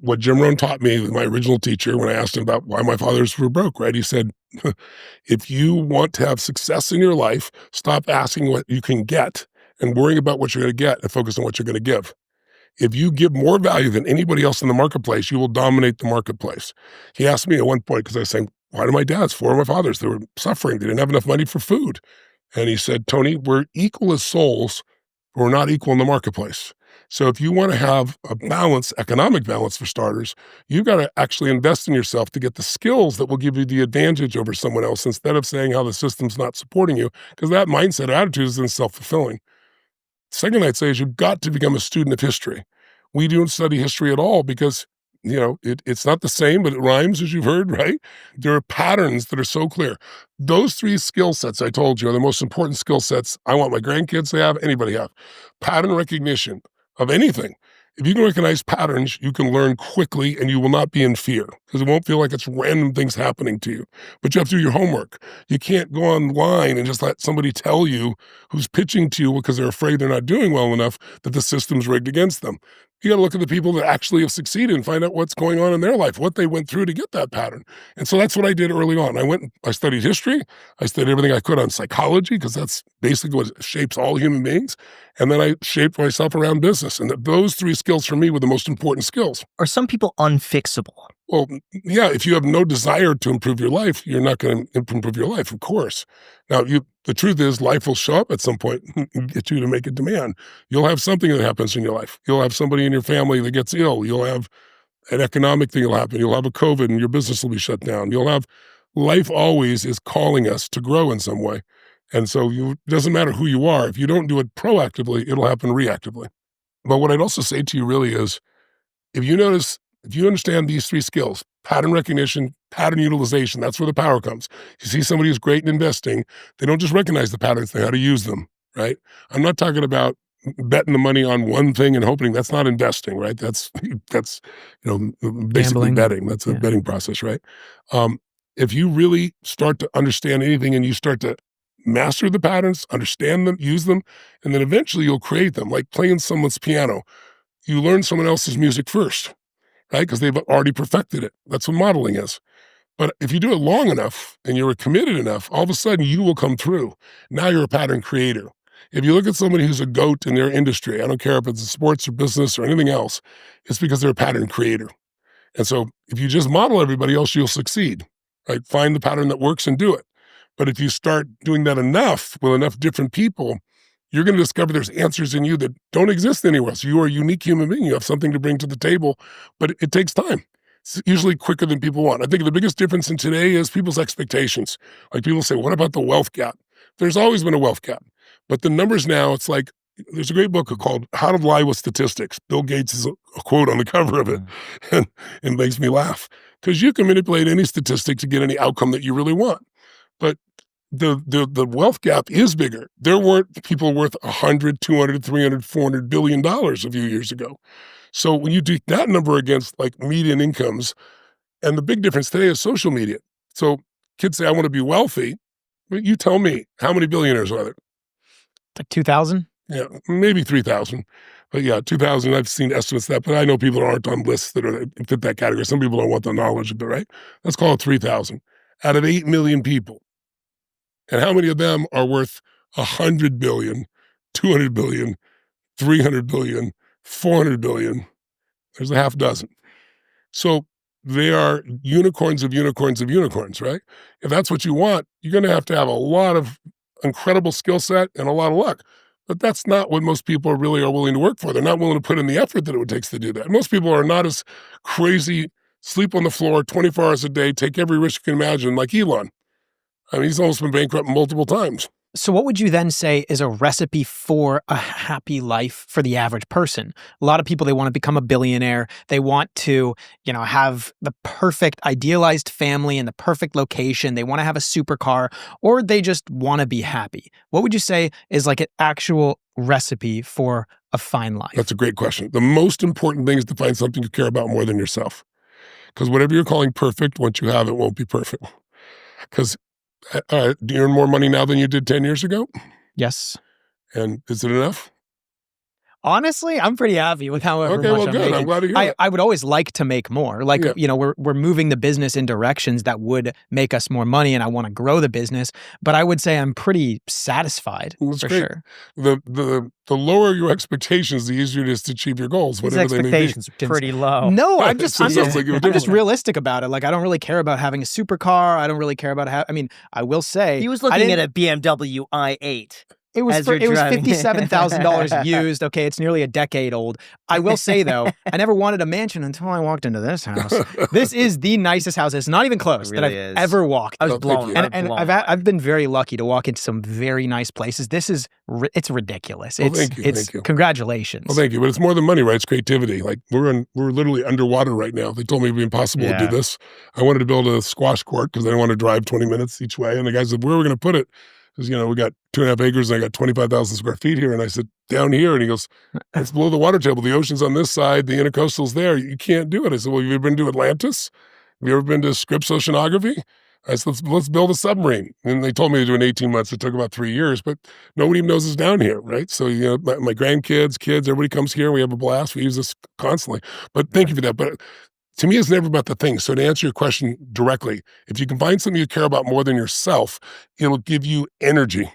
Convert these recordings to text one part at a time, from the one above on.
What Jim Rohn taught me, my original teacher, when I asked him about why my fathers were broke, right? He said, if you want to have success in your life, stop asking what you can get and worrying about what you're going to get and focus on what you're going to give. If you give more value than anybody else in the marketplace, you will dominate the marketplace. He asked me at one point, because I was saying, why do my dads, four of my fathers, they were suffering. They didn't have enough money for food. And he said, Tony, we're equal as souls, but we're not equal in the marketplace. So if you want to have a balance, economic balance for starters, you've got to actually invest in yourself to get the skills that will give you the advantage over someone else instead of saying how the system's not supporting you, because that mindset or attitude is then self-fulfilling. Second, I'd say is you've got to become a student of history. We don't study history at all because, it's not the same, but it rhymes, as you've heard, right? There are patterns that are so clear. Those three skill sets I told you are the most important skill sets I want my grandkids to have, anybody have. Pattern recognition of anything. If you can recognize patterns, you can learn quickly and you will not be in fear because it won't feel like it's random things happening to you. But you have to do your homework. You can't go online and just let somebody tell you who's pitching to you because they're afraid they're not doing well enough that the system's rigged against them. You got to look at the people that actually have succeeded and find out what's going on in their life, what they went through to get that pattern. And so that's what I did early on. I studied history. I studied everything I could on psychology because that's basically what shapes all human beings. And then I shaped myself around business. And those three skills for me were the most important skills. Are some people unfixable? Well, yeah, if you have no desire to improve your life, you're not going to improve your life, of course. Now, the truth is life will show up at some point and get you to make a demand. You'll have something that happens in your life. You'll have somebody in your family that gets ill. You'll have an economic thing will happen. You'll have a COVID and your business will be shut down. Life always is calling us to grow in some way. And so it doesn't matter who you are. If you don't do it proactively, it'll happen reactively. But what I'd also say to you really is, if you understand these three skills, pattern recognition, pattern utilization, that's where the power comes. You see somebody who's great in investing, they don't just recognize the patterns, they know how to use them, right? I'm not talking about betting the money on one thing and hoping. That's not investing, right? That's basically Gambling. betting. That's a betting process, right? If you really start to understand anything and you start to master the patterns, understand them, use them, and then eventually you'll create them, like playing someone's piano. You learn someone else's music first, right? Because they've already perfected it. That's what modeling is. But if you do it long enough and you're committed enough, all of a sudden you will come through. Now you're a pattern creator. If you look at somebody who's a GOAT in their industry, I don't care if it's sports or business or anything else, it's because they're a pattern creator. And so if you just model everybody else, you'll succeed, right? Find the pattern that works and do it. But if you start doing that enough with enough different people, you're going to discover there's answers in you that don't exist anywhere else. You are a unique human being. You have something to bring to the table, but it takes time. It's usually quicker than people want. I think the biggest difference in today is people's expectations. Like people say, what about the wealth gap? There's always been a wealth gap. But the numbers now, it's like, there's a great book called How to Lie with Statistics. Bill Gates is a quote on the cover of it. And it makes me laugh because you can manipulate any statistic to get any outcome that you really want. But the wealth gap is bigger. There weren't people worth 100, 200, 300, 400 billion dollars a few years ago. So when you do that number against like median incomes, and the big difference today is social media. So kids say, I want to be wealthy. But you tell me, how many billionaires are there? Like 2,000? Yeah, maybe 3,000. But yeah, 2,000, I've seen estimates of that, but I know people aren't on lists that fit that category. Some people don't want the knowledge of it, right? Let's call it 3,000 out of 8 million people. And how many of them are worth 100 billion, 200 billion, 300 billion, 400 billion? There's a half dozen. So they are unicorns of unicorns of unicorns, right? If that's what you want, you're going to have a lot of incredible skill set and a lot of luck. But that's not what most people really are willing to work for. They're not willing to put in the effort that it would take to do that. Most people are not as crazy, sleep on the floor 24 hours a day, take every risk you can imagine, like Elon. I mean, he's almost been bankrupt multiple times. So what would you then say is a recipe for a happy life for the average person? A lot of people, they want to become a billionaire. They want to, have the perfect idealized family in the perfect location. They want to have a supercar, or they just want to be happy. What would you say is like an actual recipe for a fine life? That's a great question. The most important thing is to find something you care about more than yourself. Because whatever you're calling perfect, once you have it, won't be perfect. Because do you earn more money now than you did 10 years ago? Yes. And is it enough? Honestly, I'm pretty happy with however Okay, much well, I'm good. I'm making. glad to hear that. I would always like to make more. Like, Yeah. we're moving the business in directions that would make us more money, and I want to grow the business. But I would say I'm pretty satisfied Well, that's for great. sure. The lower your expectations, the easier it is to achieve your goals, His whatever they may be. expectations are pretty low. No, I'm It just sounds like you were I'm just doing it. realistic about it. Like, I don't really care about having a supercar. I don't really care about I mean, I will say He was I looking at didn't- a BMW i8. It was as you're driving. $57,000 used. Okay, it's nearly a decade old. I will say though, I never wanted a mansion until I walked into this house. This is the nicest house. It's not even close It that really I've is. ever walked. I was Oh, thank blown. you. And I've been very lucky to walk into some very nice places. This is it's ridiculous. Well, It's thank you, it's thank you. congratulations. Well, thank you. But it's more than money, right? It's creativity. Like we're literally underwater right now. They told me it'd be impossible to do Yeah. this. I wanted to build a squash court because I didn't want to drive 20 minutes each way. And the guy said, where are we going to put it? Because, we got 2.5 acres and I got 25,000 square feet here. And I said, down here. And he goes, it's below the water table. The ocean's on this side. The intercoastal's there. You can't do it. I said, well, have you ever been to Atlantis? Have you ever been to Scripps Oceanography? I said, let's build a submarine. And they told me to do it in 18 months. It took about 3 years, but nobody knows it's down here, right? So, my grandkids, kids, everybody comes here. We have a blast. We use this constantly. But thank you for that. But to me, it's never about the thing. So to answer your question directly, if you can find something you care about more than yourself, it'll give you energy.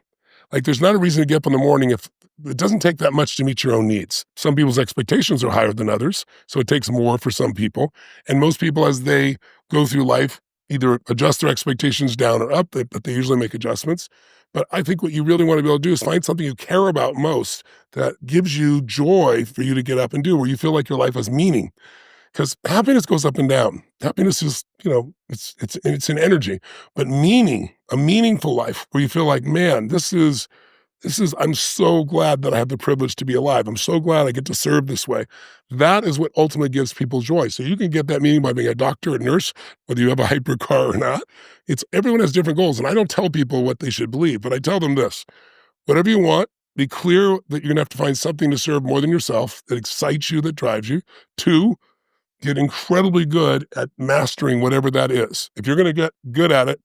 Like there's not a reason to get up in the morning if it doesn't take that much to meet your own needs. Some people's expectations are higher than others, so it takes more for some people. And most people, as they go through life, either adjust their expectations down or up, but they usually make adjustments. But I think what you really want to be able to do is find something you care about most that gives you joy for you to get up and do, where you feel like your life has meaning. Because happiness goes up and down. Happiness is, it's an energy. But meaning, a meaningful life where you feel like, man, I'm so glad that I have the privilege to be alive. I'm so glad I get to serve this way. That is what ultimately gives people joy. So you can get that meaning by being a doctor, a nurse, whether you have a hypercar or not. Everyone has different goals. And I don't tell people what they should believe, but I tell them this: whatever you want, be clear that you're going to have to find something to serve more than yourself that excites you, that drives you. 2, get incredibly good at mastering whatever that is. If you're going to get good at it,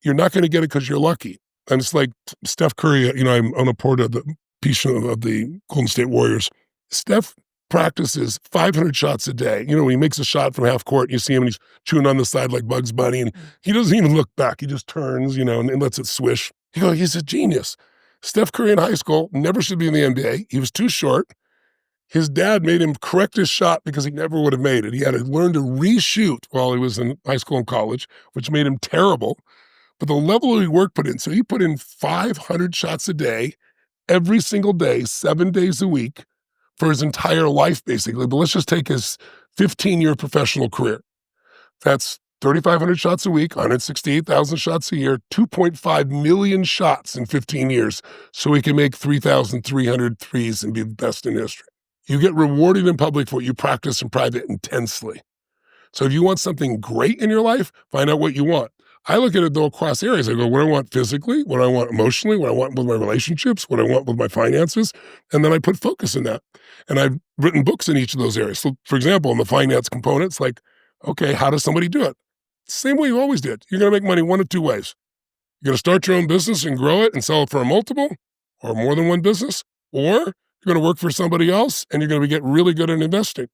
you're not going to get it because you're lucky. And it's like Steph Curry, I'm on a board of the piece of the Golden State Warriors. Steph practices 500 shots a day. When he makes a shot from half court, you see him and he's chewing on the side like Bugs Bunny, and he doesn't even look back. He just turns, and lets it swish. He's a genius. Steph Curry in high school never should be in the NBA. He was too short. His dad made him correct his shot because he never would have made it. He had to learn to reshoot while he was in high school and college, which made him terrible. But the level of work put in, so he put in 500 shots a day, every single day, 7 days a week, for his entire life, basically. But let's just take his 15-year professional career. That's 3,500 shots a week, 168,000 shots a year, 2.5 million shots in 15 years, so he can make 3,300 threes and be the best in history. You get rewarded in public for what you practice in private intensely. So if you want something great in your life, find out what you want. I look at it though across areas. I go, what do I want physically? What do I want emotionally? What do I want with my relationships? What do I want with my finances? And then I put focus in that. And I've written books in each of those areas. So for example, in the finance component, it's like, okay, how does somebody do it? Same way you always did. You're going to make money one of 2 ways. You're going to start your own business and grow it and sell it for a multiple or more than one business, or you're going to work for somebody else and you're going to get really good at investing.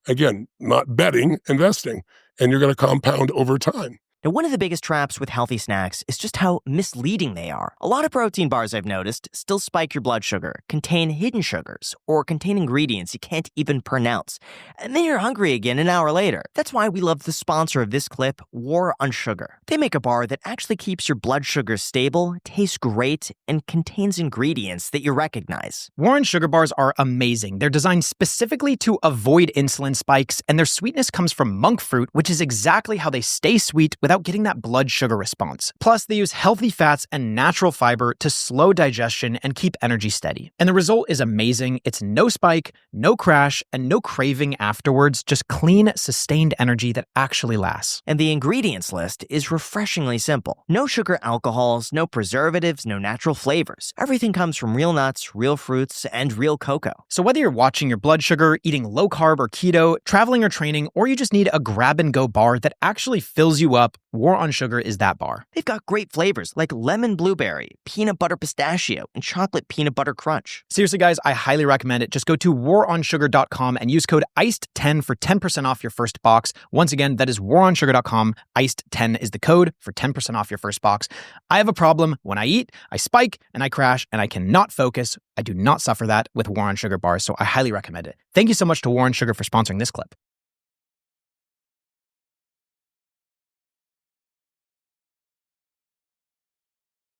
Again, not betting, investing, and you're going to compound over time. Now, one of the biggest traps with healthy snacks is just how misleading they are. A lot of protein bars, I've noticed, still spike your blood sugar, contain hidden sugars, or contain ingredients you can't even pronounce. And then you're hungry again an hour later. That's why we love the sponsor of this clip, War on Sugar. They make a bar that actually keeps your blood sugar stable, tastes great, and contains ingredients that you recognize. War on Sugar bars are amazing. They're designed specifically to avoid insulin spikes, and their sweetness comes from monk fruit, which is exactly how they stay sweet without getting that blood sugar response. Plus, they use healthy fats and natural fiber to slow digestion and keep energy steady. And the result is amazing. It's no spike, no crash, and no craving afterwards, just clean, sustained energy that actually lasts. And the ingredients list is refreshingly simple. No sugar alcohols, no preservatives, no natural flavors. Everything comes from real nuts, real fruits, and real cocoa. So whether you're watching your blood sugar, eating low carb or keto, traveling or training, or you just need a grab-and-go bar that actually fills you up, War on Sugar is that bar. They've got great flavors like lemon blueberry, peanut butter pistachio, and chocolate peanut butter crunch. Seriously, guys, I highly recommend it. Just go to waronsugar.com and use code ICED10 for 10% off your first box. Once again, that is waronsugar.com. ICED10 is the code for 10% off your first box. I have a problem. When I eat, I spike and I crash and I cannot focus. I do not suffer that with War on Sugar bars, so I highly recommend it. Thank you so much to War on Sugar for sponsoring this clip.